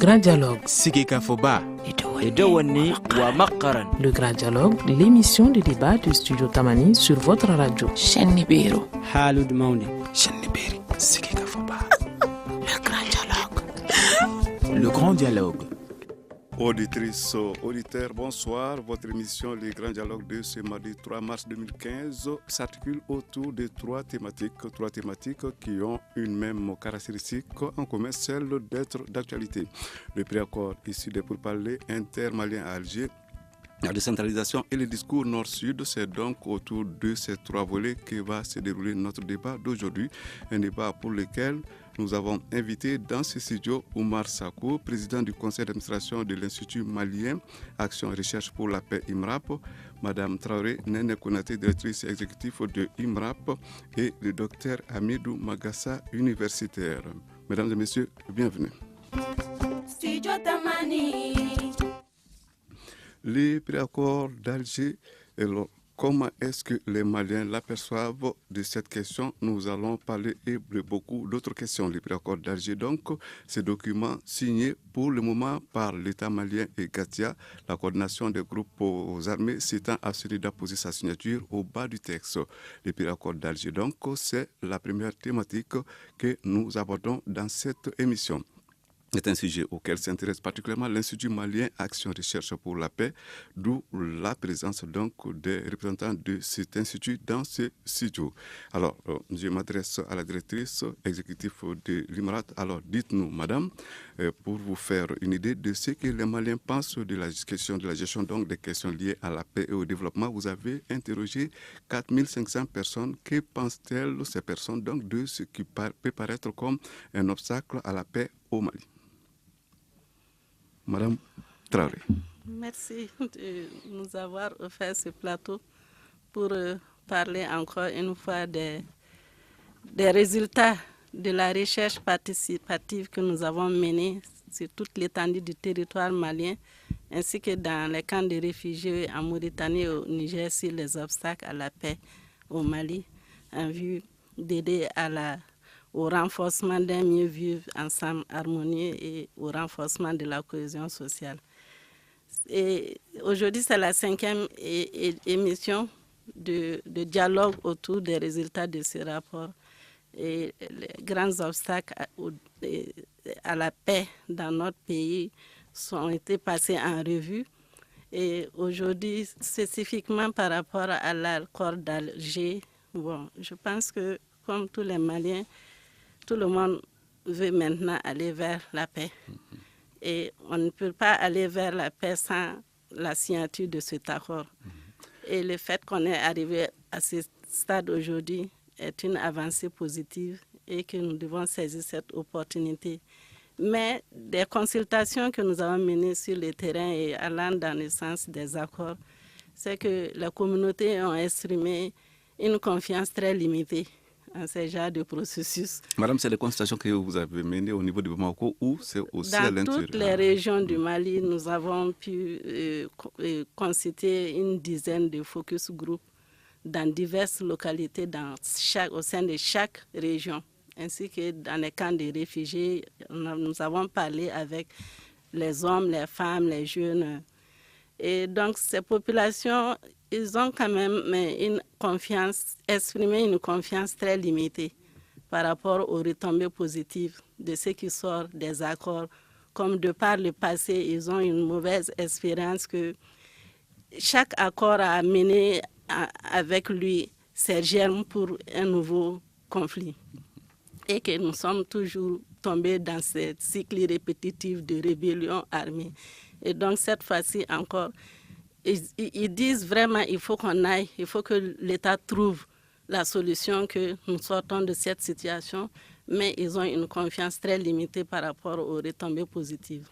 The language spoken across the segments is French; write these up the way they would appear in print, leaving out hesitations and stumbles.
grand dialogue. Sigeka Foba. Le grand dialogue, l'émission de débat de Studio Tamani sur votre radio. Chaîne Nibéro. Halud Mauni. Chaîne Nibéri. Sigeka Foba. Le grand dialogue. Le grand dialogue. Auditrices, auditeurs, bonsoir. Votre émission Les Grands Dialogues de ce mardi 3 mars 2015 s'articule autour de trois thématiques qui ont une même caractéristique en commun, celle d'être d'actualité. Le préaccord issu des pourparlers intermaliens à Alger, la décentralisation et le discours nord-sud, c'est donc autour de ces trois volets que va se dérouler notre débat d'aujourd'hui. Un débat pour lequel nous avons invité dans ce studio Oumar Sako, président du conseil d'administration de l'Institut malien Action et Recherche pour la paix IMRAP, Madame Traoré Nene Konaté, directrice exécutive de IMRAP, et le docteur Hamidou Magassa, universitaire. Mesdames et messieurs, bienvenue. Studio Tamani. Les préaccords d'Alger, comment est-ce que les Maliens l'aperçoivent de cette question? Nous allons parler de beaucoup d'autres questions. Les préaccords d'Alger, donc, ces documents signés pour le moment par l'État malien et Gatia, la coordination des groupes aux armées s'étant abstenue d'apposer sa signature au bas du texte. Les préaccords d'Alger, donc, c'est la première thématique que nous abordons dans cette émission. C'est un sujet auquel s'intéresse particulièrement l'Institut malien Action et Recherche pour la paix, d'où la présence donc des représentants de cet institut dans ce studio. Alors, je m'adresse à la directrice exécutive de l'IMRAT. Alors, dites-nous, madame, pour vous faire une idée de ce que les Maliens pensent de la question de la gestion donc des questions liées à la paix et au développement, vous avez interrogé 4500 personnes. Que pensent-elles, ces personnes, donc, de ce qui peut paraître comme un obstacle à la paix au Mali? Madame Traoré. Merci de nous avoir offert ce plateau pour parler encore une fois des résultats de la recherche participative que nous avons menée sur toute l'étendue du territoire malien, ainsi que dans les camps de réfugiés en Mauritanie et au Niger sur les obstacles à la paix au Mali, en vue d'aider au renforcement d'un mieux vivre ensemble harmonieux et au renforcement de la cohésion sociale. Et aujourd'hui, c'est la 5e émission de dialogue autour des résultats de ce rapport et les grands obstacles à la paix dans notre pays ont été passés en revue. Et aujourd'hui, spécifiquement par rapport à l'accord d'Alger, je pense que comme tous les Maliens, tout le monde veut maintenant aller vers la paix. Et on ne peut pas aller vers la paix sans la signature de cet accord. Et le fait qu'on est arrivé à ce stade aujourd'hui est une avancée positive et que nous devons saisir cette opportunité. Mais des consultations que nous avons menées sur le terrain et allant dans le sens des accords, c'est que les communautés ont exprimé une confiance très limitée en ce genre de processus. Madame, c'est les consultations que vous avez menées au niveau du Bamako ou c'est aussi à l'intérieur? Dans toutes les régions du Mali, nous avons pu constituer une dizaine de focus group dans diverses localités au sein de chaque région, ainsi que dans les camps de réfugiés. Nous avons parlé avec les hommes, les femmes, les jeunes. Et donc, ces populations, ils ont quand même exprimé une confiance très limitée par rapport aux retombées positives de ce qui sort des accords. Comme de par le passé, ils ont une mauvaise expérience que chaque accord a amené avec lui ses germes pour un nouveau conflit. Et que nous sommes toujours tombés dans ce cycle répétitif de rébellion armée. Et donc, cette fois-ci encore, ils disent vraiment il faut qu'on aille, il faut que l'État trouve la solution, que nous sortons de cette situation, mais ils ont une confiance très limitée par rapport aux retombées positives.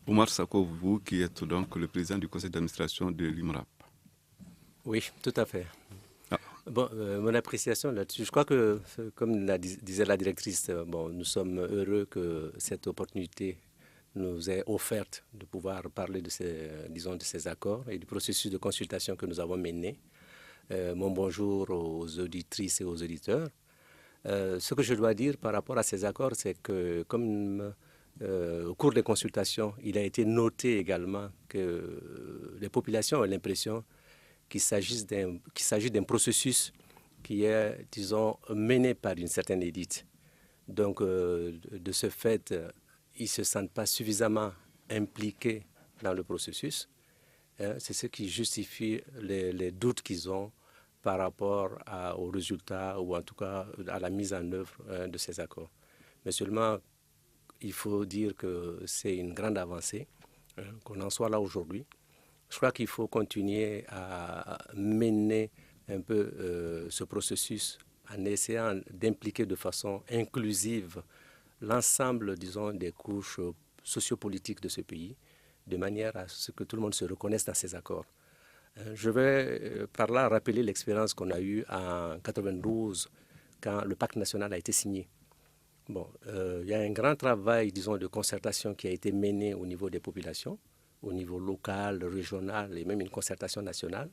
Oumar Sako, vous qui êtes donc le président du conseil d'administration de l'IMRAP. Oui, tout à fait. Mon appréciation là-dessus, je crois que, comme disait la directrice, nous sommes heureux que cette opportunité nous est offerte de pouvoir parler de ces accords et du processus de consultation que nous avons mené. Mon bonjour aux auditrices et aux auditeurs. Ce que je dois dire par rapport à ces accords, c'est que, comme au cours des consultations, il a été noté également que les populations ont l'impression qu'il s'agit d'un processus qui est, disons, mené par une certaine élite. Donc, de ce fait, ils ne se sentent pas suffisamment impliqués dans le processus. C'est ce qui justifie les doutes qu'ils ont par rapport aux résultats ou en tout cas à la mise en œuvre de ces accords. Mais seulement, il faut dire que c'est une grande avancée, qu'on en soit là aujourd'hui. Je crois qu'il faut continuer à mener un peu ce processus en essayant d'impliquer de façon inclusive l'ensemble, disons, des couches sociopolitiques de ce pays, de manière à ce que tout le monde se reconnaisse dans ces accords. Je vais par là rappeler l'expérience qu'on a eue en 1992, quand le pacte national a été signé. Bon, il y a un grand travail, disons, de concertation qui a été mené au niveau des populations, au niveau local, régional et même une concertation nationale.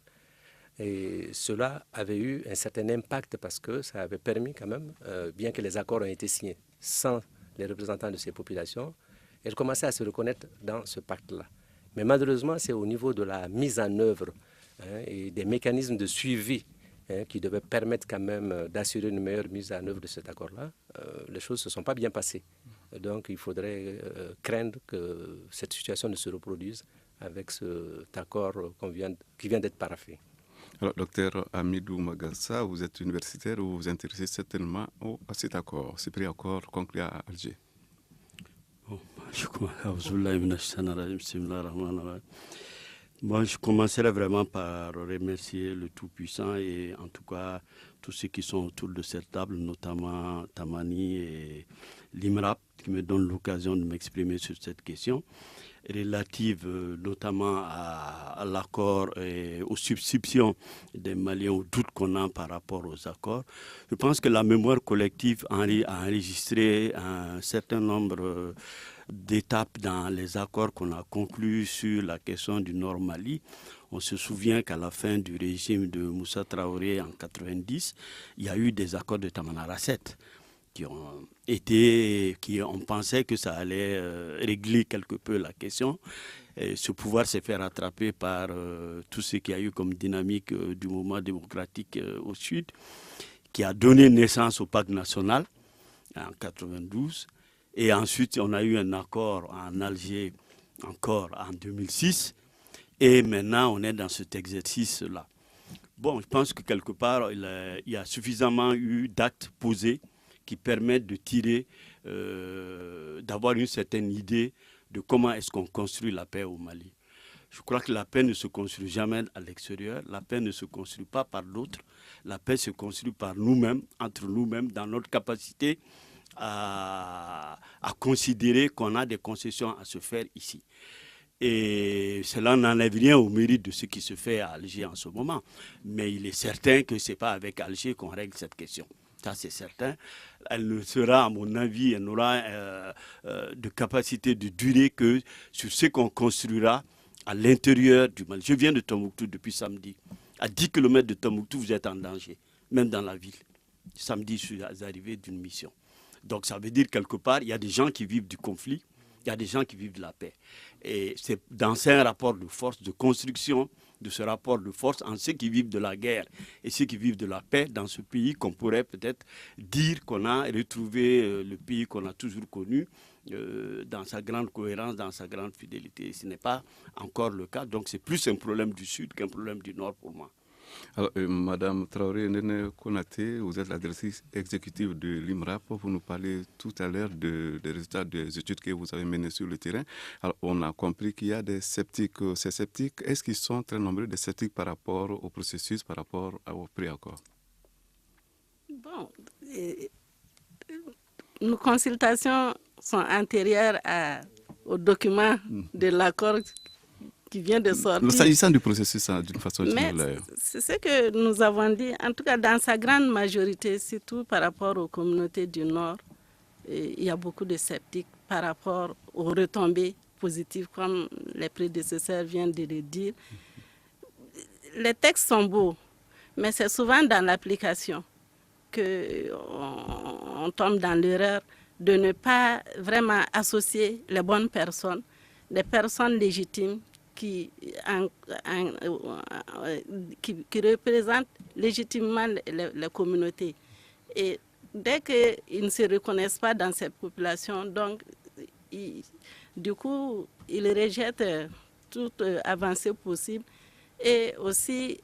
Et cela avait eu un certain impact parce que ça avait permis quand même, bien que les accords aient été signés sans les représentants de ces populations, elles commençaient à se reconnaître dans ce pacte-là. Mais malheureusement, c'est au niveau de la mise en œuvre et des mécanismes de suivi qui devaient permettre quand même d'assurer une meilleure mise en œuvre de cet accord-là. Les choses ne se sont pas bien passées. Donc il faudrait craindre que cette situation ne se reproduise avec cet accord qui vient d'être paraphé. Alors, docteur Amidou Magassa, vous êtes universitaire, vous vous intéressez certainement à cet accord, ce pré-accord conclu à Alger. Moi, je commencerai vraiment par remercier le Tout-Puissant et en tout cas tous ceux qui sont autour de cette table, notamment Tamani et l'IMRAP, qui me donnent l'occasion de m'exprimer sur cette question relative notamment à l'accord et aux substitutions des Maliens, aux doutes qu'on a par rapport aux accords. Je pense que la mémoire collective a enregistré un certain nombre d'étapes dans les accords qu'on a conclus sur la question du Nord Mali. On se souvient qu'à la fin du régime de Moussa Traoré en 90, il y a eu des accords de Tamanrasset on pensait que ça allait régler quelque peu la question. Et ce pouvoir s'est fait rattraper par tout ce qu'il y a eu comme dynamique du mouvement démocratique au sud, qui a donné naissance au pacte national en 92. Et ensuite, on a eu un accord en Alger encore en 2006. Et maintenant, on est dans cet exercice-là. Bon, je pense que quelque part, il y a suffisamment eu d'actes posés qui permettent de tirer, d'avoir une certaine idée de comment est-ce qu'on construit la paix au Mali. Je crois que la paix ne se construit jamais à l'extérieur, la paix ne se construit pas par d'autres, la paix se construit par nous-mêmes, entre nous-mêmes, dans notre capacité à considérer qu'on a des concessions à se faire ici. Et cela n'enlève rien au mérite de ce qui se fait à Alger en ce moment. Mais il est certain que ce n'est pas avec Alger qu'on règle cette question. Ça, c'est certain. Elle ne sera, à mon avis, elle n'aura de capacité de durer que sur ce qu'on construira à l'intérieur du Mali. Je viens de Tombouctou depuis samedi. À 10 km de Tombouctou, vous êtes en danger, même dans la ville. Samedi, je suis arrivé d'une mission. Donc, ça veut dire quelque part, il y a des gens qui vivent du conflit, il y a des gens qui vivent de la paix. Et c'est dans un rapport de force, de construction de ce rapport de force en ceux qui vivent de la guerre et ceux qui vivent de la paix dans ce pays qu'on pourrait peut-être dire qu'on a retrouvé le pays qu'on a toujours connu dans sa grande cohérence, dans sa grande fidélité. Ce n'est pas encore le cas, donc c'est plus un problème du Sud qu'un problème du Nord pour moi. Alors, Madame Traoré Nene Konaté, vous êtes la directrice exécutive de l'IMRAP. Vous nous parlez tout à l'heure des résultats des études que vous avez menées sur le terrain. Alors, on a compris qu'il y a des sceptiques. Ces sceptiques, est-ce qu'ils sont très nombreux, des sceptiques par rapport au processus, par rapport au préaccord? Bon, nos consultations sont antérieures aux documents de l'accord qui vient de sortir. S'agissant du processus d'une façon générale. C'est ce que nous avons dit, en tout cas dans sa grande majorité, surtout par rapport aux communautés du Nord, il y a beaucoup de sceptiques par rapport aux retombées positives, comme les prédécesseurs viennent de le dire. Les textes sont beaux, mais c'est souvent dans l'application qu'on tombe dans l'erreur de ne pas vraiment associer les bonnes personnes, des personnes légitimes qui représentent légitimement les communautés. Et dès qu'ils ne se reconnaissent pas dans cette population, donc, du coup, ils rejettent toute avancée possible. Et aussi,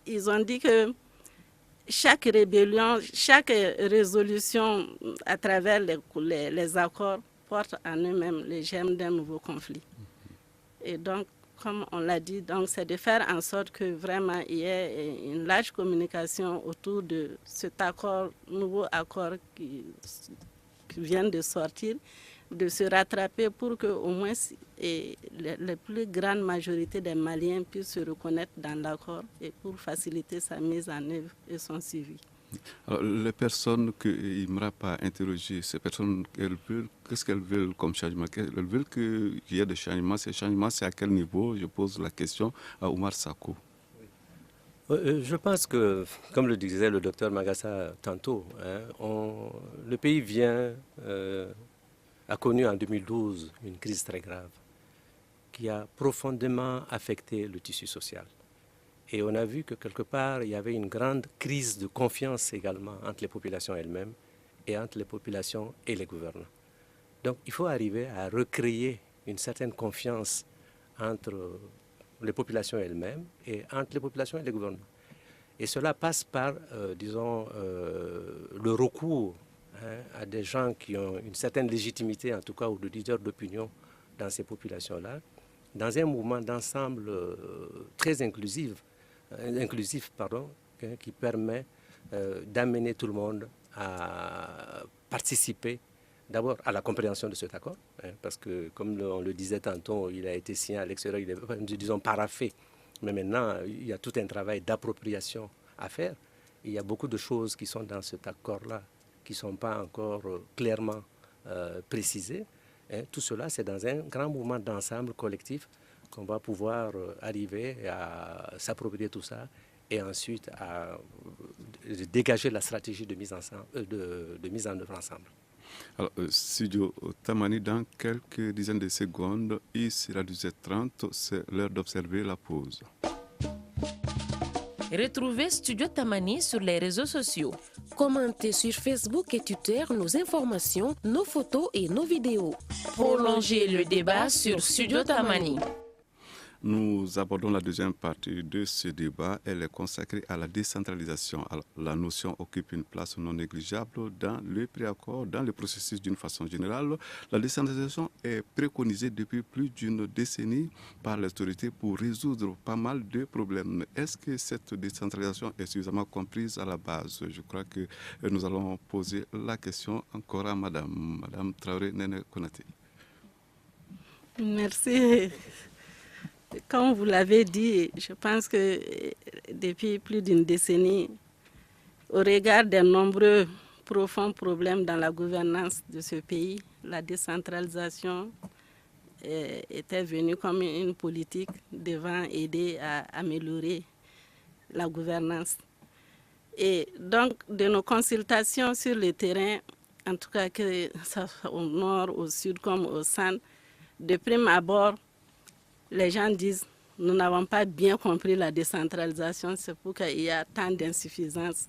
ils ont dit que chaque rébellion, chaque résolution à travers les accords porte en eux-mêmes les germes d'un nouveau conflit. Et donc, comme on l'a dit, donc c'est de faire en sorte que vraiment il y ait une large communication autour de cet accord, nouveau accord qui vient de sortir, de se rattraper pour que au moins la plus grande majorité des Maliens puissent se reconnaître dans l'accord et pour faciliter sa mise en œuvre et son suivi. Alors, les personnes que IMRAP a interrogées, ces personnes, qu'est-ce qu'elles veulent comme changement? Elles veulent qu'il y ait des changements. Ces changements, c'est à quel niveau? Je pose la question à Oumar Sako. Je pense que, comme le disait le docteur Magassa tantôt, le pays a connu en 2012 une crise très grave qui a profondément affecté le tissu social. Et on a vu que quelque part, il y avait une grande crise de confiance également entre les populations elles-mêmes et entre les populations et les gouvernants. Donc il faut arriver à recréer une certaine confiance entre les populations elles-mêmes et entre les populations et les gouvernants. Et cela passe par, le recours à des gens qui ont une certaine légitimité, en tout cas, ou de leaders d'opinion dans ces populations-là, dans un mouvement d'ensemble très inclusif, qui permet d'amener tout le monde à participer d'abord à la compréhension de cet accord, parce que, comme on le disait tantôt, il a été signé à l'extérieur, il est, disons, paraphé. Mais maintenant, il y a tout un travail d'appropriation à faire. Il y a beaucoup de choses qui sont dans cet accord-là qui ne sont pas encore clairement précisées. Tout cela, c'est dans un grand mouvement d'ensemble collectif qu'on va pouvoir arriver à s'approprier tout ça et ensuite à dégager la stratégie de mise en œuvre ensemble. Alors, Studio Tamani, dans quelques dizaines de secondes, il sera 12h30, c'est l'heure d'observer la pause. Retrouvez Studio Tamani sur les réseaux sociaux. Commentez sur Facebook et Twitter nos informations, nos photos et nos vidéos. Prolongez le débat sur Studio Tamani. Nous abordons la deuxième partie de ce débat. Elle est consacrée à la décentralisation. Alors, la notion occupe une place non négligeable dans le préaccord, dans le processus d'une façon générale. La décentralisation est préconisée depuis plus d'une décennie par les autorités pour résoudre pas mal de problèmes. Est-ce que cette décentralisation est suffisamment comprise à la base? Je crois que nous allons poser la question encore à Madame Traoré Nene Konaté. Merci. Comme vous l'avez dit, je pense que depuis plus d'une décennie, au regard des nombreux profonds problèmes dans la gouvernance de ce pays, la décentralisation était venue comme une politique devant aider à améliorer la gouvernance. Et donc, de nos consultations sur le terrain, en tout cas que ça soit au nord, au sud comme au centre, de prime abord, les gens disent nous n'avons pas bien compris la décentralisation, c'est pourquoi il y a tant d'insuffisances.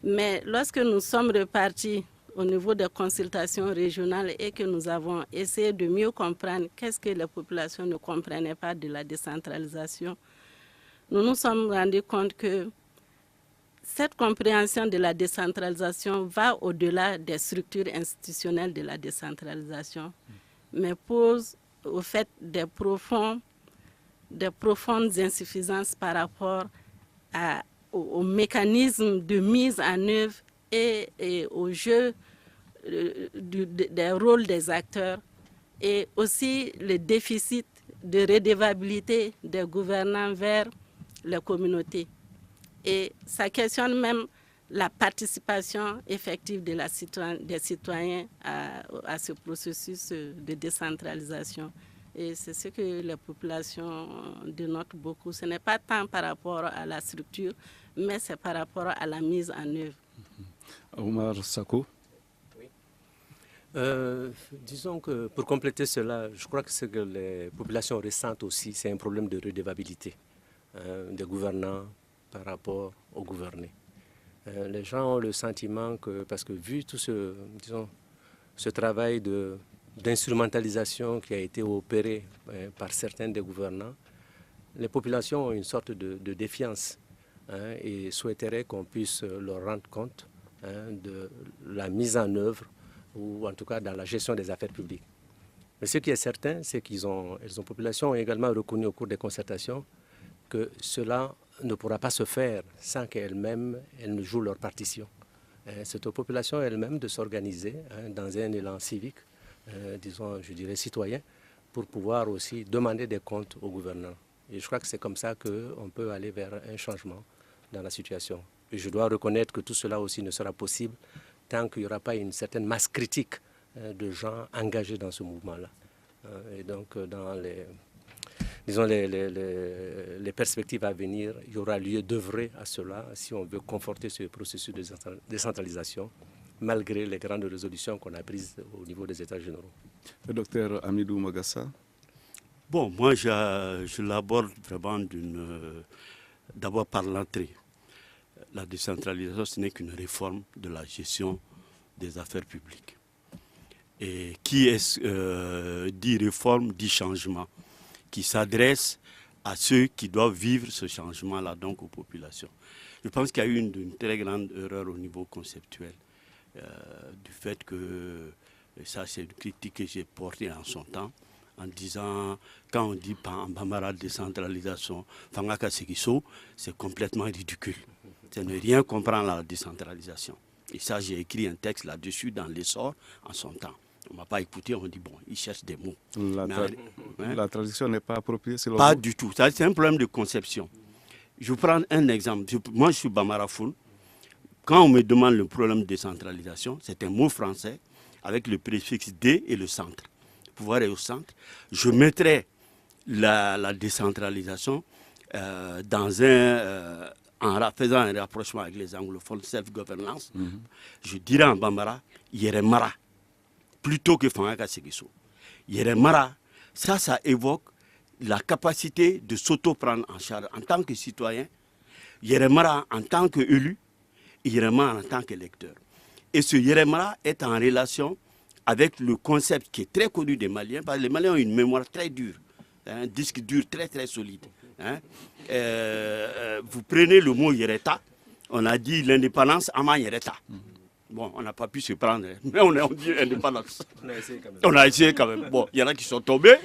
Mais lorsque nous sommes repartis au niveau des consultations régionales et que nous avons essayé de mieux comprendre qu'est-ce que les populations ne comprenaient pas de la décentralisation, nous nous sommes rendus compte que cette compréhension de la décentralisation va au-delà des structures institutionnelles de la décentralisation, mais pose au fait des profondes insuffisances par rapport au mécanisme de mise en œuvre et au jeu des rôles des acteurs et aussi le déficit de redevabilité des gouvernants vers les communautés. Et ça questionne même la participation effective des citoyens à ce processus de décentralisation. Et c'est ce que les populations dénotent beaucoup. Ce n'est pas tant par rapport à la structure, mais c'est par rapport à la mise en œuvre. Oumar Sako. Oui. Disons que pour compléter cela, je crois que ce que les populations ressentent aussi, c'est un problème de redevabilité des gouvernants par rapport aux gouvernés. Les gens ont le sentiment que, parce que vu tout ce travail d'instrumentalisation qui a été opéré par certains des gouvernants, les populations ont une sorte de défiance et souhaiteraient qu'on puisse leur rendre compte de la mise en œuvre ou en tout cas dans la gestion des affaires publiques. Mais ce qui est certain, c'est les populations ont également reconnu au cours des concertations que cela ne pourra pas se faire sans qu'elles-mêmes ne jouent leur partition. C'est aux populations elles-mêmes de s'organiser dans un élan civique, disons, je dirais citoyen, pour pouvoir aussi demander des comptes aux gouvernants. Et je crois que c'est comme ça qu'on peut aller vers un changement dans la situation. Et je dois reconnaître que tout cela aussi ne sera possible tant qu'il n'y aura pas une certaine masse critique de gens engagés dans ce mouvement-là. Et donc, dans les perspectives à venir, il y aura lieu d'œuvrer à cela si on veut conforter ce processus de décentralisation, malgré les grandes résolutions qu'on a prises au niveau des États généraux. Le docteur Amidou Magassa. Bon, moi, je l'aborde vraiment d'abord par l'entrée. La décentralisation, ce n'est qu'une réforme de la gestion des affaires publiques. Et qui dit réforme, dit changement, qui s'adresse à ceux qui doivent vivre ce changement-là, donc aux populations. Je pense qu'il y a eu une très grande erreur au niveau conceptuel, du fait que, et ça c'est une critique que j'ai portée en son temps, en disant, quand on dit en Bambara décentralisation, Fangaka Sekiso, c'est complètement ridicule. C'est ne rien comprendre à la décentralisation. Et ça, j'ai écrit un texte là-dessus dans l'essor en son temps. On ne m'a pas écouté, on dit, bon, il cherche des mots. La traduction n'est pas appropriée selon Pas vous? du tout. C'est un problème de conception. Je vous prends un exemple. Moi, je suis Bamarafoun. Quand on me demande le problème de décentralisation, c'est un mot français avec le préfixe « dé » et le centre. Le pouvoir est au centre. Je mettrai la décentralisation en faisant un rapprochement avec les anglophones, self-governance. Je dirais en Bambara, Yeremara, plutôt que Fangaka Sekiso. Yeremara, ça évoque la capacité de s'auto-prendre en charge en tant que citoyen, Yeremara en tant qu'élu, Yeremara en tant qu'électeur. Et ce Yeremara est en relation avec le concept qui est très connu des Maliens, parce que les Maliens ont une mémoire très dure, un disque dur très très solide. Vous prenez le mot Yereta, on a dit l'indépendance Ama Yereta. Bon, on n'a pas pu se prendre, mais on dit indépendance. On a essayé quand même. Bon, il y en a qui sont tombés,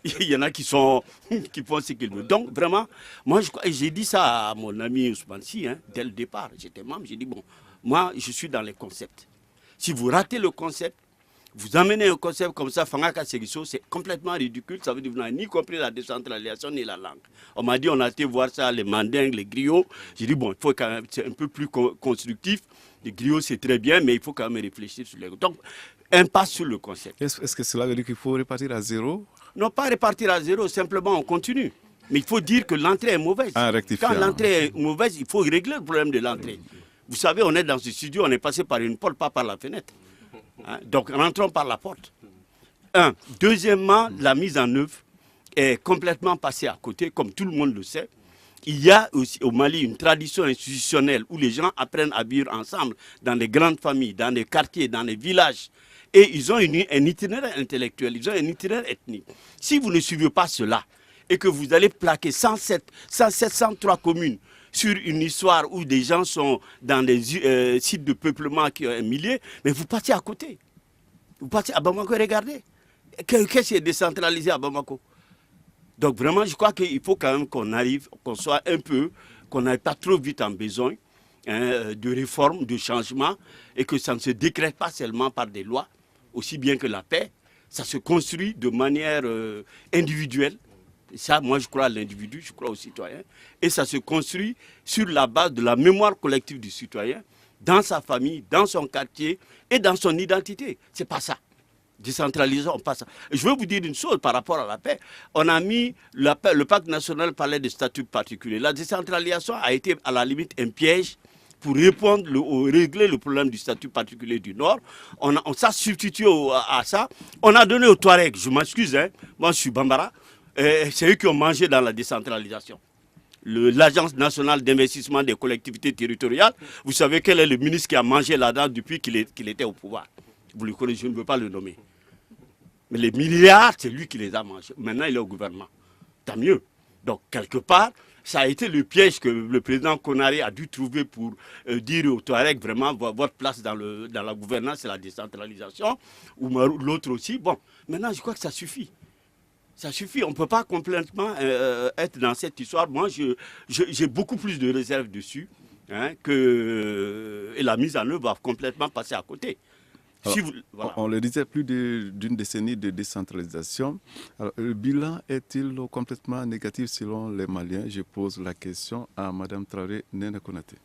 il y en a qui font ce qu'ils veulent. Donc, vraiment, moi, j'ai dit ça à mon ami Ousmane Sy, dès le départ. J'étais membre, j'ai dit, bon, moi, je suis dans les concepts. Si vous ratez le concept, vous amenez un concept comme ça, Fangaka Sekiso, c'est complètement ridicule. Ça veut dire que vous n'avez ni compris la décentralisation ni la langue. On m'a dit, on a été voir ça, les mandingues, les griots. J'ai dit, bon, il faut quand même, c'est un peu plus constructif. Les griots, c'est très bien, mais il faut quand même réfléchir sur les... Donc, impasse sur le concept. Est-ce que cela veut dire qu'il faut repartir à zéro? Non, pas repartir à zéro, simplement on continue. Mais il faut dire que l'entrée est mauvaise. Quand l'entrée est mauvaise, il faut régler le problème de l'entrée. Vous savez, on est dans ce studio, on est passé par une porte, pas par la fenêtre. Donc, rentrons par la porte. Deuxièmement, la mise en œuvre est complètement passée à côté, comme tout le monde le sait. Il y a aussi au Mali une tradition institutionnelle où les gens apprennent à vivre ensemble dans des grandes familles, dans des quartiers, dans des villages. Et ils ont un itinéraire intellectuel, ils ont un itinéraire ethnique. Si vous ne suivez pas cela et que vous allez plaquer 103 communes sur une histoire où des gens sont dans des sites de peuplement qui ont un millier, mais vous passez à côté. Vous passez à Bamako, regardez. Qu'est-ce qui est décentralisé à Bamako? Donc vraiment, je crois qu'il faut quand même qu'on arrive, qu'on soit un peu, qu'on n'aille pas trop vite en besoin de réforme, de changement, et que ça ne se décrète pas seulement par des lois, aussi bien que la paix. Ça se construit de manière individuelle. Et ça, moi, je crois à l'individu, je crois aux citoyens. Et ça se construit sur la base de la mémoire collective du citoyen, dans sa famille, dans son quartier et dans son identité. C'est pas ça. Décentralisation, on passe. Je veux vous dire une chose par rapport à la paix. On a mis la paix, le pacte national parlait de statut particulier. La décentralisation a été à la limite un piège pour régler le problème du statut particulier du Nord. On s'est substitué à ça. On a donné aux Touaregs, je m'excuse, hein, moi je suis Bambara, c'est eux qui ont mangé dans la décentralisation. L'Agence nationale d'investissement des collectivités territoriales, vous savez quel est le ministre qui a mangé là-dedans depuis qu'il était au pouvoir. Vous le connaissez, je ne veux pas le nommer. Mais les milliards, c'est lui qui les a mangés. Maintenant, il est au gouvernement. Tant mieux. Donc, quelque part, ça a été le piège que le président Konaré a dû trouver pour dire aux Touaregs, vraiment, votre place dans la gouvernance, c'est la décentralisation. Ou l'autre aussi. Bon, maintenant, je crois que ça suffit. Ça suffit, on ne peut pas complètement être dans cette histoire. Moi, j'ai beaucoup plus de réserves dessus, hein, et la mise en œuvre va complètement passer à côté. Alors, Si voilà. On le disait, plus d'une décennie de décentralisation. Alors, le bilan est-il complètement négatif selon les Maliens? Je pose la question à Mme Traoré Nene Konaté.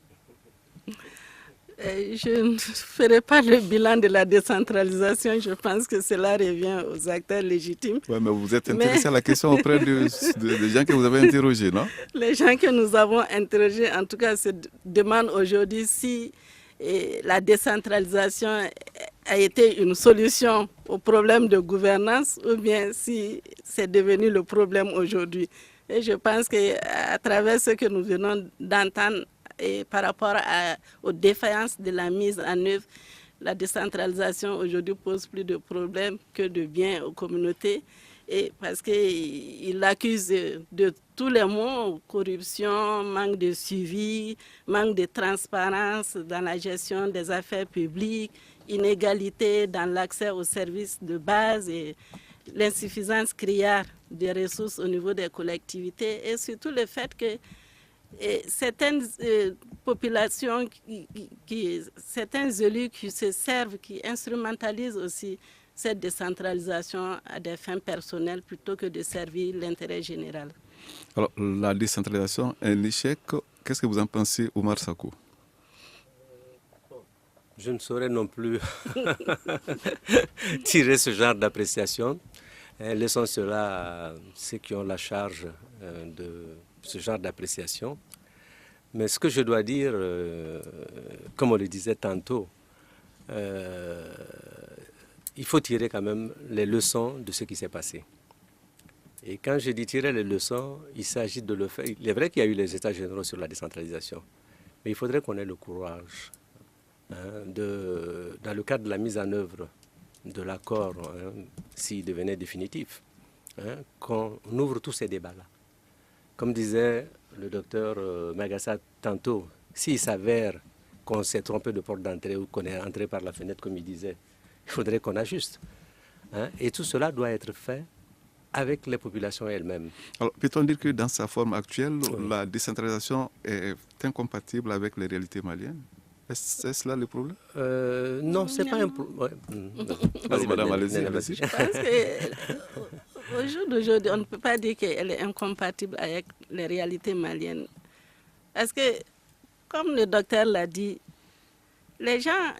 Je ne ferai pas le bilan de la décentralisation. Je pense que cela revient aux acteurs légitimes. Oui, mais vous êtes intéressé à la question auprès des gens que vous avez interrogés, non? Les gens que nous avons interrogés, en tout cas, se demandent aujourd'hui si la décentralisation a été une solution au problème de gouvernance ou bien si c'est devenu le problème aujourd'hui. Et je pense qu'à travers ce que nous venons d'entendre, et par rapport aux défaillances de la mise en œuvre, la décentralisation aujourd'hui pose plus de problèmes que de bien aux communautés. Et parce qu'il l'accuse de tous les maux, corruption, manque de suivi, manque de transparence dans la gestion des affaires publiques, inégalité dans l'accès aux services de base et l'insuffisance criarde des ressources au niveau des collectivités et surtout le fait que certaines populations, certains élus qui se servent, qui instrumentalisent aussi cette décentralisation à des fins personnelles plutôt que de servir l'intérêt général. Alors, la décentralisation est un échec. Qu'est-ce que vous en pensez, Oumar Sako? Je ne saurais non plus tirer ce genre d'appréciation. Laissons cela à ceux qui ont la charge de ce genre d'appréciation. Mais ce que je dois dire, comme on le disait tantôt, il faut tirer quand même les leçons de ce qui s'est passé. Et quand je dis tirer les leçons, il s'agit de le faire. Il est vrai qu'il y a eu les états généraux sur la décentralisation, mais il faudrait qu'on ait le courage, dans le cadre de la mise en œuvre de l'accord, s'il devenait définitif, qu'on ouvre tous ces débats-là. Comme disait le docteur Magassa tantôt, s'il s'avère qu'on s'est trompé de porte d'entrée ou qu'on est entré par la fenêtre, comme il disait, il faudrait qu'on ajuste. Et tout cela doit être fait avec les populations elles-mêmes. Alors, peut-on dire que dans sa forme actuelle, la décentralisation est incompatible avec les réalités maliennes? Est-ce là le problème? Non, ce n'est pas un problème. Vas-y, madame, allez-y. Je pense qu'au jour d'aujourd'hui, on ne peut pas dire qu'elle est incompatible avec les réalités maliennes. Parce que, comme le docteur l'a dit, les gens,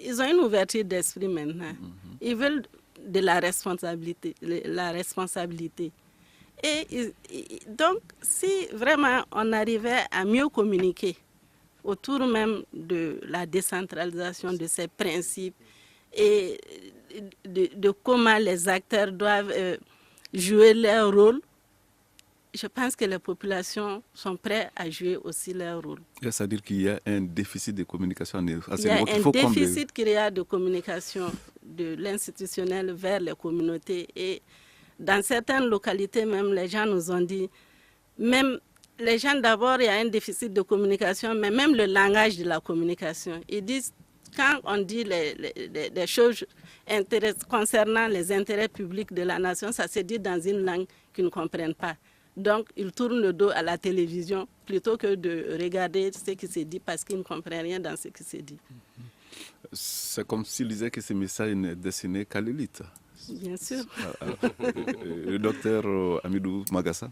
ils ont une ouverture d'esprit maintenant. Ils veulent de la responsabilité. Et donc, si vraiment on arrivait à mieux communiquer autour même de la décentralisation de ces principes et de comment les acteurs doivent jouer leur rôle, je pense que les populations sont prêtes à jouer aussi leur rôle. C'est-à-dire qu'il y a un déficit de communication à ce Il y a niveau qu'il un faut déficit de communication de l'institutionnel vers les communautés. Et dans certaines localités même, les gens nous ont dit, même les gens d'abord, il y a un déficit de communication, mais même le langage de la communication. Ils disent, quand on dit les choses concernant les intérêts publics de la nation, ça se dit dans une langue qu'ils ne comprennent pas. Donc, ils tournent le dos à la télévision plutôt que de regarder ce qui se dit parce qu'ils ne comprennent rien dans ce qui se dit. C'est comme s'ils disaient que ce message n'est destiné qu'à l'élite. Bien sûr. Le docteur Amidou Magassa?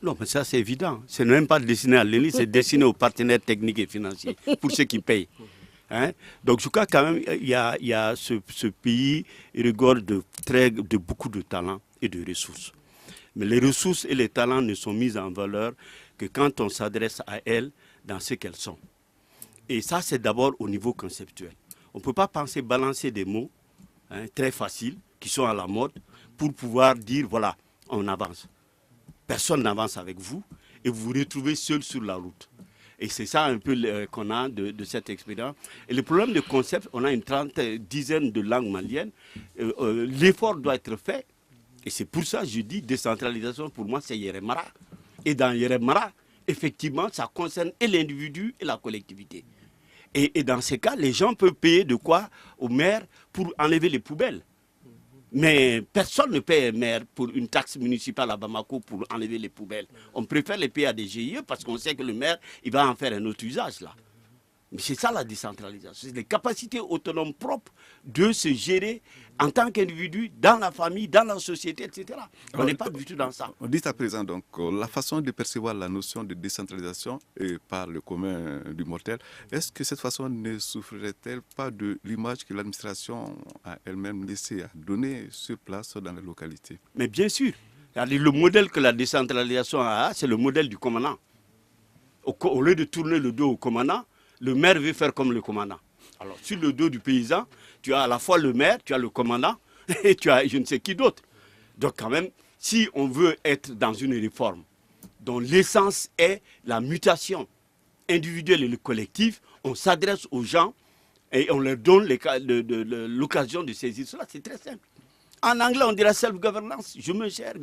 Non, mais ça c'est évident. Ce n'est même pas destiné à l'élite, c'est destiné aux partenaires techniques et financiers, pour ceux qui payent. Donc je crois quand même qu'il y a ce pays regorge de beaucoup de talents et de ressources. Mais les ressources et les talents ne sont mis en valeur que quand on s'adresse à elles dans ce qu'elles sont. Et ça, c'est d'abord au niveau conceptuel. On ne peut pas penser balancer des mots très faciles, qui sont à la mode, pour pouvoir dire, voilà, on avance. Personne n'avance avec vous et vous vous retrouvez seul sur la route. Et c'est ça un peu qu'on a de cette expérience. Et le problème de concept, on a une dizaine de langues maliennes. L'effort doit être fait. Et c'est pour ça que je dis décentralisation, pour moi, c'est Yeremara. Et dans Yeremara, effectivement, ça concerne et l'individu et la collectivité. Et dans ces cas, les gens peuvent payer de quoi au maire pour enlever les poubelles. Mais personne ne paie un maire pour une taxe municipale à Bamako pour enlever les poubelles. On préfère les payer à des GIE parce qu'on sait que le maire, il va en faire un autre usage là. Mais c'est ça la décentralisation. C'est les capacités autonomes propres de se gérer en tant qu'individu, dans la famille, dans la société, etc. On n'est pas du tout dans ça. On dit à présent donc la façon de percevoir la notion de décentralisation par le commun du mortel, est-ce que cette façon ne souffrirait-elle pas de l'image que l'administration a elle-même laissée à donner sur place dans la localité? Mais bien sûr. Le modèle que la décentralisation a, c'est le modèle du commandant. Au lieu de tourner le dos au commandant, le maire veut faire comme le commandant. Alors, sur le dos du paysan, tu as à la fois le maire, tu as le commandant et tu as je ne sais qui d'autre. Donc, quand même, si on veut être dans une réforme dont l'essence est la mutation individuelle et collective, on s'adresse aux gens et on leur donne l'occasion de saisir cela. C'est très simple. En anglais, on dira self-governance, je me gère.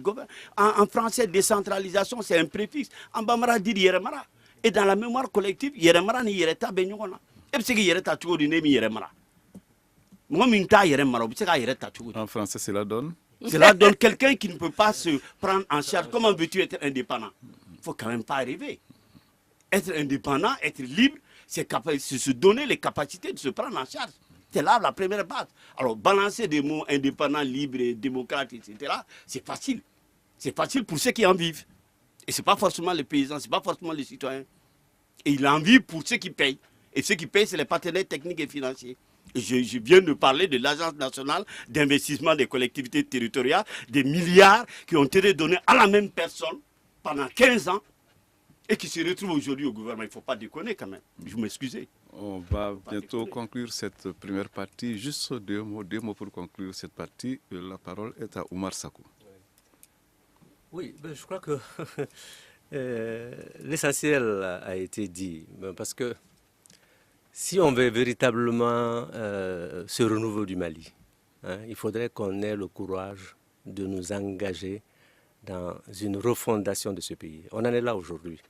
En français, décentralisation, c'est un préfixe. En bambara, dire Yeremara. Et dans la mémoire collective, Yeremara ni Yereta Benyona. Et c'est que Yereta Tugo du Nemi Yeremara. Moi, Minta Yeremara, c'est que Yereta Tugo. En français, cela donne Cela donne quelqu'un qui ne peut pas se prendre en charge. Comment veux-tu être indépendant? Il ne faut quand même pas arriver. Être indépendant, être libre, c'est se donner les capacités de se prendre en charge. C'est là la première base. Alors, balancer des mots indépendants, libres, démocrates, etc., c'est facile. C'est facile pour ceux qui en vivent. Et ce n'est pas forcément les paysans, ce n'est pas forcément les citoyens. Et il en vit pour ceux qui payent. Et ceux qui payent, c'est les partenaires techniques et financiers. Et je viens de parler de l'Agence nationale d'investissement des collectivités territoriales, des milliards qui ont été donnés à la même personne pendant 15 ans et qui se retrouvent aujourd'hui au gouvernement. Il ne faut pas déconner quand même. Je m'excuse. On va bientôt conclure cette première partie. Juste deux mots pour conclure cette partie. La parole est à Oumar Sakou. Oui, je crois que l'essentiel a été dit. Parce que si on veut véritablement ce renouveau du Mali, il faudrait qu'on ait le courage de nous engager dans une refondation de ce pays. On en est là aujourd'hui.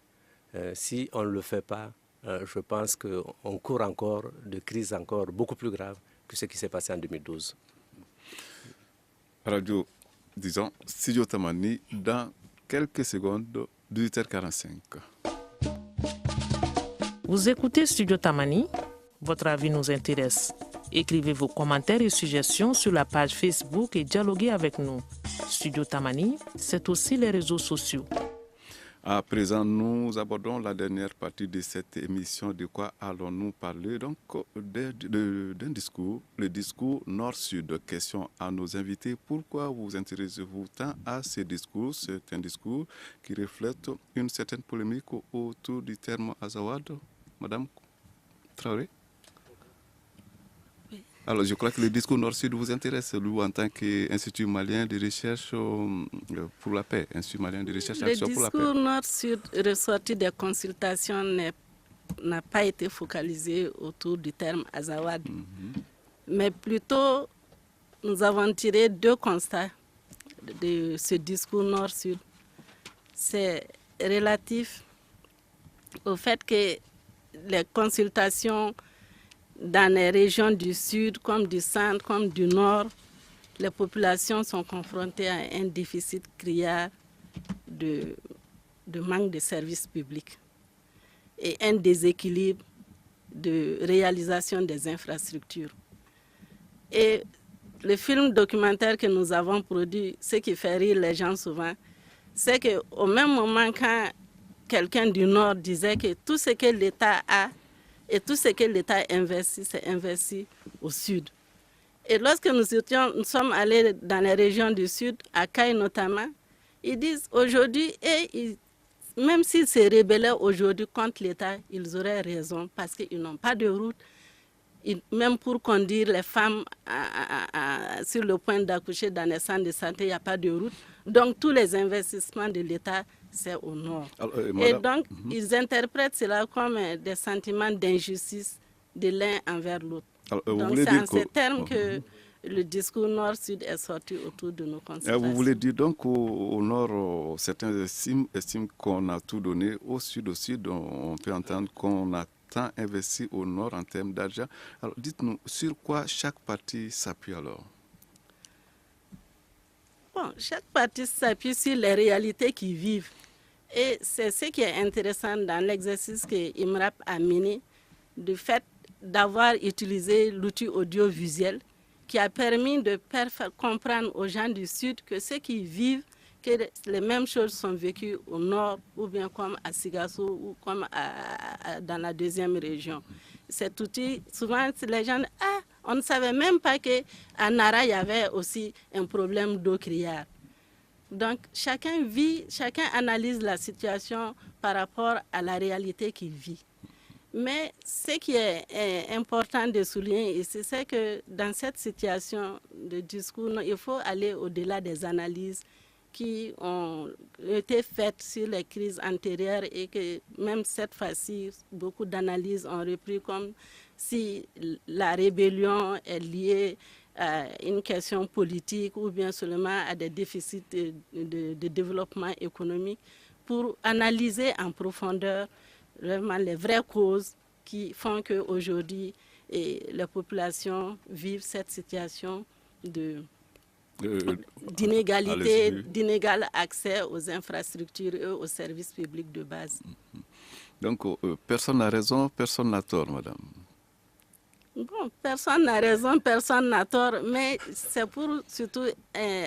Si on ne le fait pas, je pense qu'on court encore de crises encore beaucoup plus graves que ce qui s'est passé en 2012. Radio, disons, Studio Tamani, dans quelques secondes, 18h45. Vous écoutez Studio Tamani, votre avis nous intéresse. Écrivez vos commentaires et suggestions sur la page Facebook et dialoguez avec nous. Studio Tamani, c'est aussi les réseaux sociaux. À présent, nous abordons la dernière partie de cette émission. De quoi allons-nous parler? Donc, d'un discours, le discours Nord-Sud. Question à nos invités. Pourquoi vous intéressez-vous tant à ce discours? C'est un discours qui reflète une certaine polémique autour du terme Azawad. Madame Traoré? Alors, je crois que le discours Nord-Sud vous intéresse, vous, en tant qu'Institut malien de recherche pour la paix, Institut malien de recherche et action pour la paix. Le discours Nord-Sud ressorti des consultations n'a pas été focalisé autour du terme Azawad. Mais plutôt, nous avons tiré deux constats de ce discours Nord-Sud. C'est relatif au fait que les consultations dans les régions du sud, comme du centre, comme du nord, les populations sont confrontées à un déficit criard de manque de services publics et un déséquilibre de réalisation des infrastructures. Et le film documentaire que nous avons produit, ce qui fait rire les gens souvent, c'est qu'au même moment quand quelqu'un du nord disait que tout ce que l'État a et tout ce que l'État investit, c'est investi au sud. Et lorsque nous sommes allés dans les régions du sud, à Caille notamment, ils disent aujourd'hui, ils même s'ils se rebellaient aujourd'hui contre l'État, ils auraient raison parce qu'ils n'ont pas de route. Même pour conduire les femmes sur le point d'accoucher dans les centres de santé, il n'y a pas de route. Donc tous les investissements de l'État, c'est au nord. Alors, et donc, ils interprètent cela comme des sentiments d'injustice de l'un envers l'autre. Donc c'est en ces termes que le discours nord-sud est sorti autour de nos concitoyens. Vous voulez dire donc au nord, certains estiment qu'on a tout donné, au sud aussi, on peut entendre qu'on a tant investi au nord en termes d'argent. Alors dites-nous, sur quoi chaque parti s'appuie alors? Bon, chaque parti s'appuie sur les réalités qu'ils vivent. Et c'est ce qui est intéressant dans l'exercice que IMRAP a mené, du fait d'avoir utilisé l'outil audiovisuel qui a permis de comprendre aux gens du Sud que ceux qui vivent, que les mêmes choses sont vécues au nord, ou bien comme à Sigasso, ou comme dans la deuxième région. Cet outil, souvent les gens disent, ah, on ne savait même pas qu'à Nara, il y avait aussi un problème d'eau criarde. Donc chacun vit, chacun analyse la situation par rapport à la réalité qu'il vit. Mais ce qui est important de souligner ici, c'est que dans cette situation de discours, il faut aller au-delà des analyses qui ont été faites sur les crises antérieures et que même cette fois-ci, beaucoup d'analyses ont repris comme si la rébellion est liée à une question politique ou bien seulement à des déficits de développement économique, pour analyser en profondeur vraiment les vraies causes qui font qu'aujourd'hui les populations vivent cette situation d'inégalité, d'inégal accès aux infrastructures et aux services publics de base. Donc, personne n'a raison, personne n'a tort, madame. Bon, personne n'a raison, personne n'a tort, mais c'est pour surtout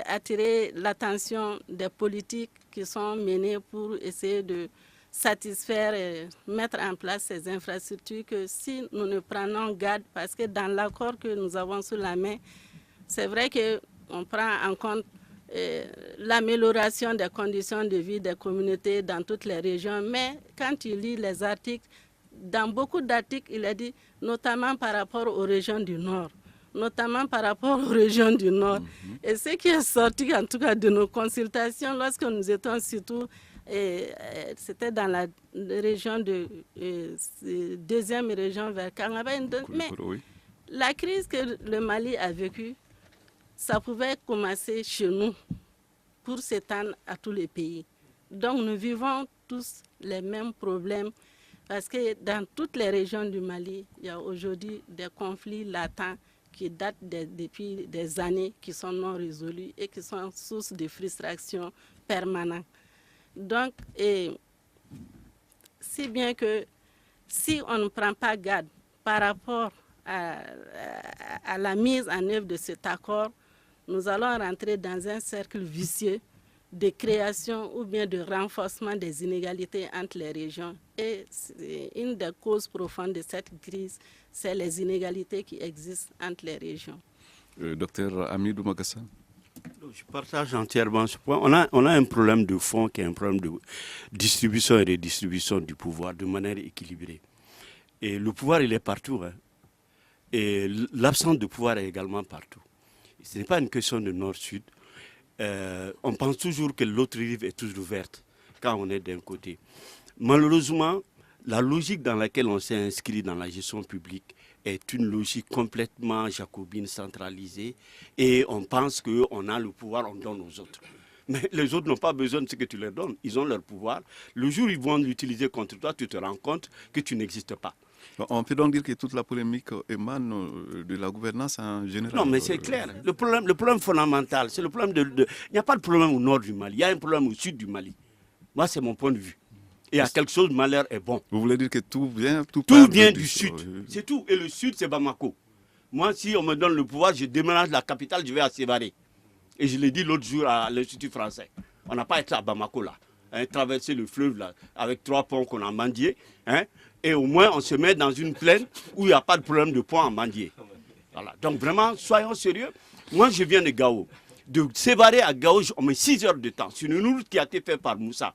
attirer l'attention des politiques qui sont menées pour essayer de satisfaire et mettre en place ces infrastructures, que si nous ne prenons garde, parce que dans l'accord que nous avons sous la main, c'est vrai qu'on prend en compte l'amélioration des conditions de vie des communautés dans toutes les régions, mais quand tu lis les articles, dans beaucoup d'articles, il est dit, notamment par rapport aux régions du Nord, notamment par rapport aux régions du Nord. Et ce qui est sorti, en tout cas, de nos consultations, lorsque nous étions surtout, c'était dans la région deuxième région vers Kangaba. Mais la crise que le Mali a vécue, ça pouvait commencer chez nous pour s'étendre à tous les pays. Donc nous vivons tous les mêmes problèmes, parce que dans toutes les régions du Mali, il y a aujourd'hui des conflits latents qui datent depuis des années, qui sont non résolus et qui sont source de frustration permanente. Donc, si bien que si on ne prend pas garde par rapport à la mise en œuvre de cet accord, nous allons rentrer dans un cercle vicieux de création ou bien de renforcement des inégalités entre les régions. Et une des causes profondes de cette crise, c'est les inégalités qui existent entre les régions. Docteur Amidou Magassane. Je partage entièrement ce point. On a un problème de fond qui est un problème de distribution et redistribution du pouvoir de manière équilibrée. Et le pouvoir, il est partout. Hein. Et l'absence de pouvoir est également partout. Ce n'est pas une question de nord-sud. On pense toujours que l'autre rive est toujours verte quand on est d'un côté. Malheureusement, la logique dans laquelle on s'est inscrit dans la gestion publique est une logique complètement jacobine, centralisée, et on pense qu'on a le pouvoir, on donne aux autres. Mais les autres n'ont pas besoin de ce que tu leur donnes. Ils ont leur pouvoir. Le jour où ils vont l'utiliser contre toi, tu te rends compte que tu n'existes pas. On peut donc dire que toute la polémique émane de la gouvernance en général. Non, mais c'est clair. Le problème fondamental, c'est le problème Il n'y a pas de problème au nord du Mali, il y a un problème au sud du Mali. Moi, c'est mon point de vue. Et à quelque chose, malheur est bon. Vous voulez dire que tout vient du sud. C'est tout. Et le sud, c'est Bamako. Moi, si on me donne le pouvoir, je déménage la capitale, je vais à Sévaré. Et je l'ai dit l'autre jour à l'Institut français. On n'a pas été à Bamako, là. Traverser le fleuve, là, avec 3 ponts qu'on a mendiés. Et au moins, on se met dans une plaine où il n'y a pas de problème de pont à mendier. Voilà. Donc, vraiment, soyons sérieux. Moi, je viens de Gao. De Sévaré à Gao, on met 6 heures de temps. C'est une route qui a été faite par Moussa.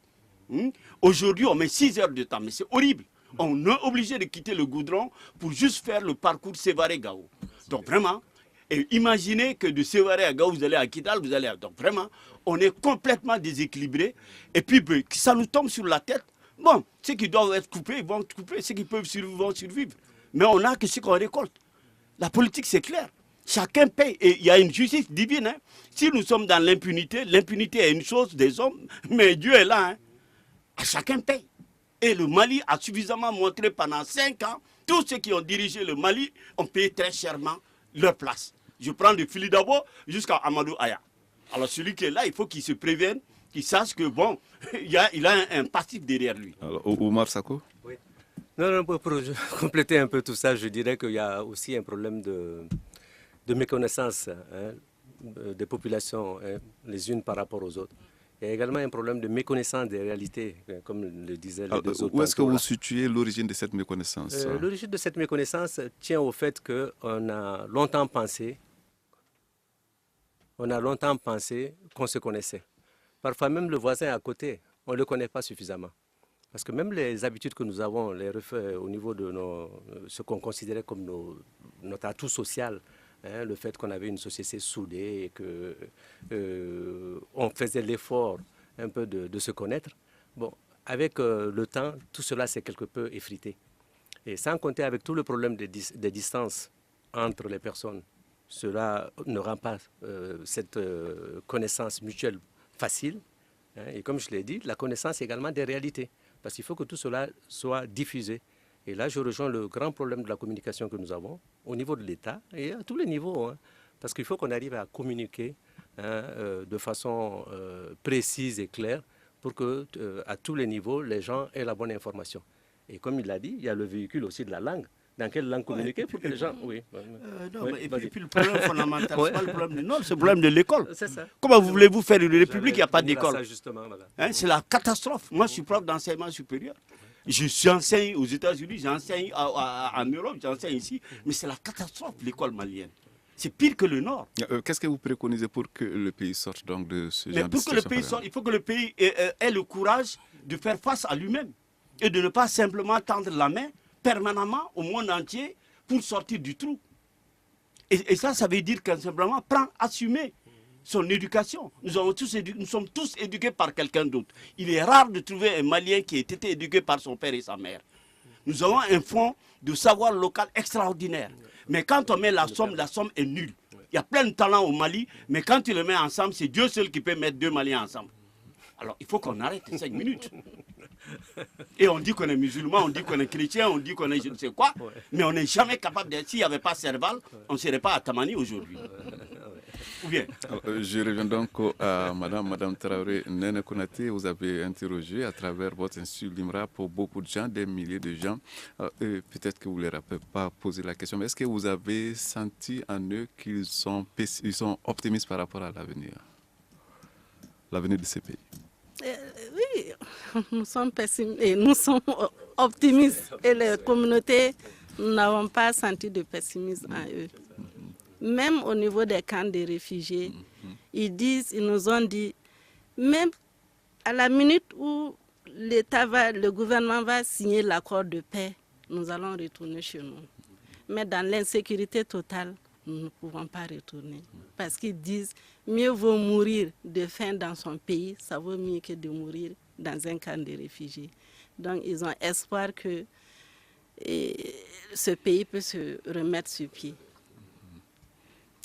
Aujourd'hui, on met 6 heures de temps, mais c'est horrible. On est obligé de quitter le goudron pour juste faire le parcours Sévaré-Gao. Donc vraiment, et imaginez que de Sévaré à Gao, vous allez à Kidal, vous allez à... Donc vraiment, on est complètement déséquilibré. Et puis, ça nous tombe sur la tête. Bon, ceux qui doivent être coupés, ils vont être coupés. Ceux qui peuvent survivre, vont survivre. Mais on n'a que ce qu'on récolte. La politique, c'est clair. Chacun paye. Et il y a une justice divine. Hein. Si nous sommes dans l'impunité est une chose des hommes, mais Dieu est là. Hein. Chacun paye. Et le Mali a suffisamment montré pendant 5 ans, tous ceux qui ont dirigé le Mali ont payé très chèrement leur place. Je prends de Fili Dabo jusqu'à Amadou Aya. Alors celui qui est là, il faut qu'il se prévienne, qu'il sache que bon, il a un passif derrière lui. Alors, Oumar Sako? Oui. Non, pour compléter un peu tout ça, je dirais qu'il y a aussi un problème de méconnaissance des populations, les unes par rapport aux autres. Il y a également un problème de méconnaissance des réalités, comme le disaient les deux autres. Où est-ce que vous situez l'origine de cette méconnaissance? L'origine de cette méconnaissance tient au fait qu'on a longtemps pensé qu'on se connaissait. Parfois même le voisin à côté, on ne le connaît pas suffisamment. Parce que même les habitudes que nous avons, au niveau de ce qu'on considérait comme notre atout social, le fait qu'on avait une société soudée et qu'on faisait l'effort un peu de se connaître. Bon, avec le temps, tout cela s'est quelque peu effrité. Et sans compter avec tout le problème des distances entre les personnes, cela ne rend pas cette connaissance mutuelle facile. Et comme je l'ai dit, la connaissance également des réalités. Parce qu'il faut que tout cela soit diffusé. Et là, je rejoins le grand problème de la communication que nous avons au niveau de l'État et à tous les niveaux. Parce qu'il faut qu'on arrive à communiquer de façon précise et claire pour que, à tous les niveaux, les gens aient la bonne information. Et comme il l'a dit, il y a le véhicule aussi de la langue. Dans quelle langue communiquer pour que les gens... Oui. Et puis le problème fondamental, c'est pas le problème du Nord, c'est le problème de l'école. C'est ça. Comment voulez-vous faire une république, il n'y a pas d'école? Voilà. C'est la catastrophe. Moi, je suis prof d'enseignement supérieur. J'enseigne aux États-Unis, j'enseigne en Europe, j'enseigne ici. Mais c'est la catastrophe, l'école malienne. C'est pire que le Nord. Qu'est-ce que vous préconisez pour que le pays sorte donc de ce genre de situation? Pour que le pays sorte, il faut que le pays ait le courage de faire face à lui-même et de ne pas simplement tendre la main permanemment au monde entier pour sortir du trou. Et ça veut dire qu'un simplement assumer son éducation. Nous sommes tous éduqués par quelqu'un d'autre. Il est rare de trouver un Malien qui ait été éduqué par son père et sa mère. Nous avons un fonds de savoir local extraordinaire. Mais quand on met la somme est nulle. Il y a plein de talents au Mali, mais quand tu le mets ensemble, c'est Dieu seul qui peut mettre 2 Maliens ensemble. Alors il faut qu'on arrête 5 minutes. Et on dit qu'on est musulman, on dit qu'on est chrétien, on dit qu'on est je ne sais quoi, mais on n'est jamais capable d'être. S'il n'y avait pas Serval, on ne serait pas à Tamani aujourd'hui. Ou bien. Je reviens donc à Madame Traoré Nene Konaté. Vous avez interrogé à travers votre institut Limra pour beaucoup de gens, des milliers de gens. Peut-être que vous ne leur avez pas posé la question, mais est-ce que vous avez senti en eux qu'ils sont optimistes par rapport à l'avenir de ces pays? Oui, nous sommes pessimistes et nous sommes optimistes. Et les communautés, nous n'avons pas senti de pessimisme en eux. Même au niveau des camps de réfugiés, ils nous ont dit, même à la minute où le gouvernement va signer l'accord de paix, nous allons retourner chez nous. Mais dans l'insécurité totale, nous ne pouvons pas retourner. Parce qu'ils disent, mieux vaut mourir de faim dans son pays, ça vaut mieux que de mourir dans un camp de réfugiés. Donc ils ont espoir que ce pays peut se remettre sur pied.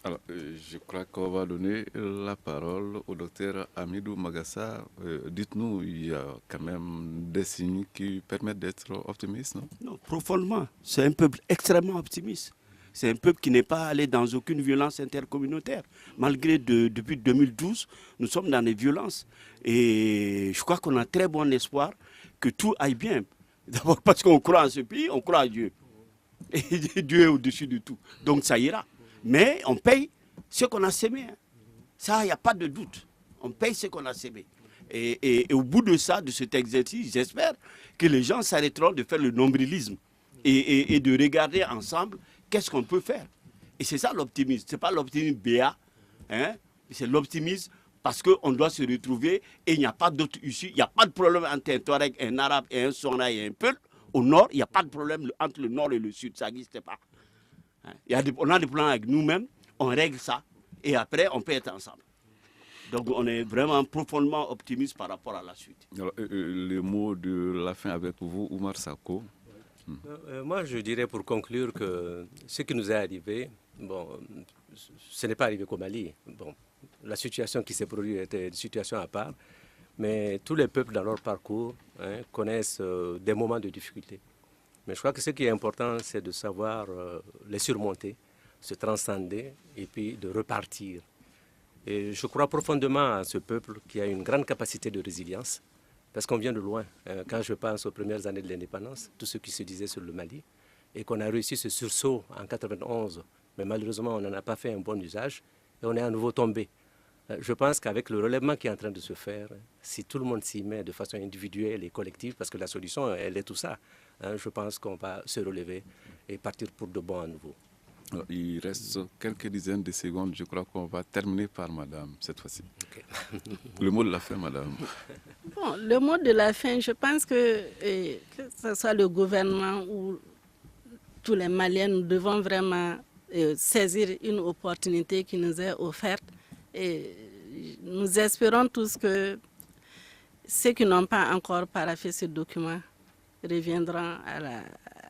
Alors, je crois qu'on va donner la parole au docteur Amidou Magassa. Dites-nous, il y a quand même des signes qui permettent d'être optimiste, non? Non, profondément. C'est un peuple extrêmement optimiste. C'est un peuple qui n'est pas allé dans aucune violence intercommunautaire. Malgré depuis 2012, nous sommes dans des violences. Et je crois qu'on a très bon espoir que tout aille bien. D'abord parce qu'on croit en ce pays, on croit à Dieu. Et Dieu est au-dessus de tout. Donc ça ira. Mais on paye ce qu'on a sémé. Ça, il n'y a pas de doute. On paye ce qu'on a sémé. Et au bout de ça, de cet exercice, j'espère que les gens s'arrêteront de faire le nombrilisme et de regarder ensemble qu'est-ce qu'on peut faire. Et c'est ça l'optimisme. Ce n'est pas l'optimisme béat, c'est l'optimisme Parce qu'on doit se retrouver et il n'y a pas d'autre issue. Il n'y a pas de problème entre un Touareg, un Arabe et un Sona et un Peul. Au nord, il n'y a pas de problème entre le nord et le sud. Ça n'existe pas. On a des plans avec nous-mêmes, on règle ça et après on peut être ensemble. Donc on est vraiment profondément optimiste par rapport à la suite. Alors, le mot de la fin avec vous, Oumar Sako. Moi, je dirais pour conclure que ce qui nous est arrivé, bon, ce n'est pas arrivé qu'au Mali. Bon, la situation qui s'est produite était une situation à part, mais tous les peuples dans leur parcours connaissent des moments de difficulté. Mais je crois que ce qui est important, c'est de savoir les surmonter, se transcender et puis de repartir. Et je crois profondément à ce peuple qui a une grande capacité de résilience, parce qu'on vient de loin. Quand je pense aux premières années de l'indépendance, tout ce qui se disait sur le Mali, et qu'on a réussi ce sursaut en 1991, mais malheureusement on n'en a pas fait un bon usage, et on est à nouveau tombé. Je pense qu'avec le relèvement qui est en train de se faire, si tout le monde s'y met de façon individuelle et collective, parce que la solution, elle est tout ça, je pense qu'on va se relever et partir pour de bon à nouveau. Alors, il reste quelques dizaines de secondes. Je crois qu'on va terminer par madame cette fois-ci. Okay. Le mot de la fin, madame. Bon, le mot de la fin, je pense que ce soit le gouvernement ou tous les Maliens, nous devons vraiment saisir une opportunité qui nous est offerte. Et nous espérons tous que ceux qui n'ont pas encore paraphé ce document reviendront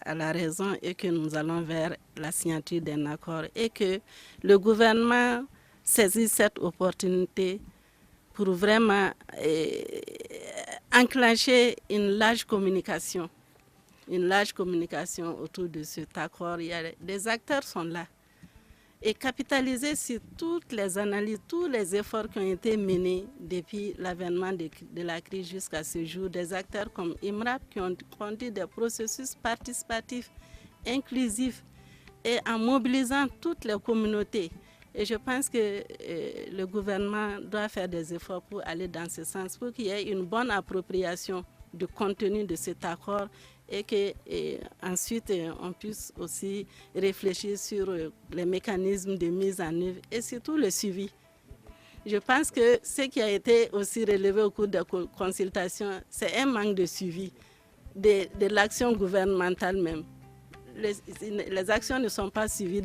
à la raison et que nous allons vers la signature d'un accord et que le gouvernement saisisse cette opportunité pour vraiment enclencher une large communication autour de cet accord. Les acteurs sont là. Et capitaliser sur toutes les analyses, tous les efforts qui ont été menés depuis l'avènement de la crise jusqu'à ce jour, des acteurs comme IMRAP qui ont conduit des processus participatifs, inclusifs et en mobilisant toutes les communautés. Et je pense que le gouvernement doit faire des efforts pour aller dans ce sens, pour qu'il y ait une bonne appropriation du contenu de cet accord et qu'ensuite on puisse aussi réfléchir sur les mécanismes de mise en œuvre et surtout le suivi. Je pense que ce qui a été aussi relevé au cours des consultations, c'est un manque de suivi de l'action gouvernementale même. Les actions ne sont pas suivies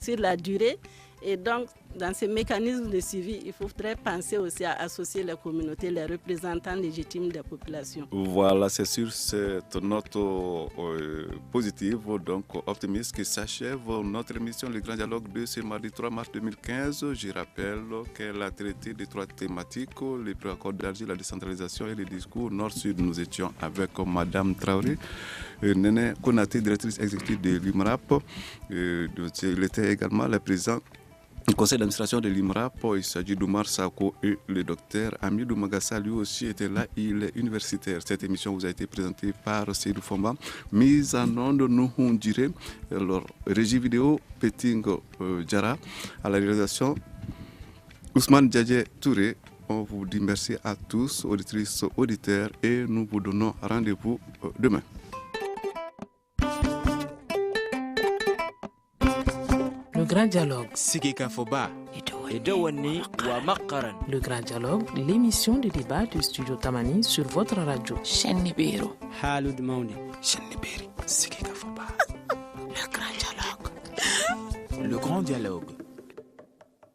sur la durée et donc dans ces mécanismes de suivi, il faudrait penser aussi à associer les communautés, les représentants légitimes des populations. Voilà, c'est sur cette note positive, donc optimiste, que s'achève notre émission Le Grand Dialogue de ce mardi 3 mars 2015. Je rappelle qu'elle a traité de 3 thématiques, les préaccords d'Alger, la décentralisation et le discours nord-sud. Nous étions avec Madame Traoré, Néné Konaté, directrice exécutive de l'IMRAP. Il était également la présidente du conseil d'administration de l'IMRAP. Il s'agit d'Oumar Sako et le docteur Amidou Magassa, lui aussi était là, il est universitaire. Cette émission vous a été présentée par Seydou Fomba, mise en onde Nouhoun Diré, alors régie vidéo Peting Djara, à la réalisation Ousmane Djadje Touré. On vous dit merci à tous, auditrices, auditeurs, et nous vous donnons rendez-vous demain. Le Grand Dialogue. Le Grand Dialogue, l'émission de débat du Studio Tamani sur votre radio. Le Grand Dialogue.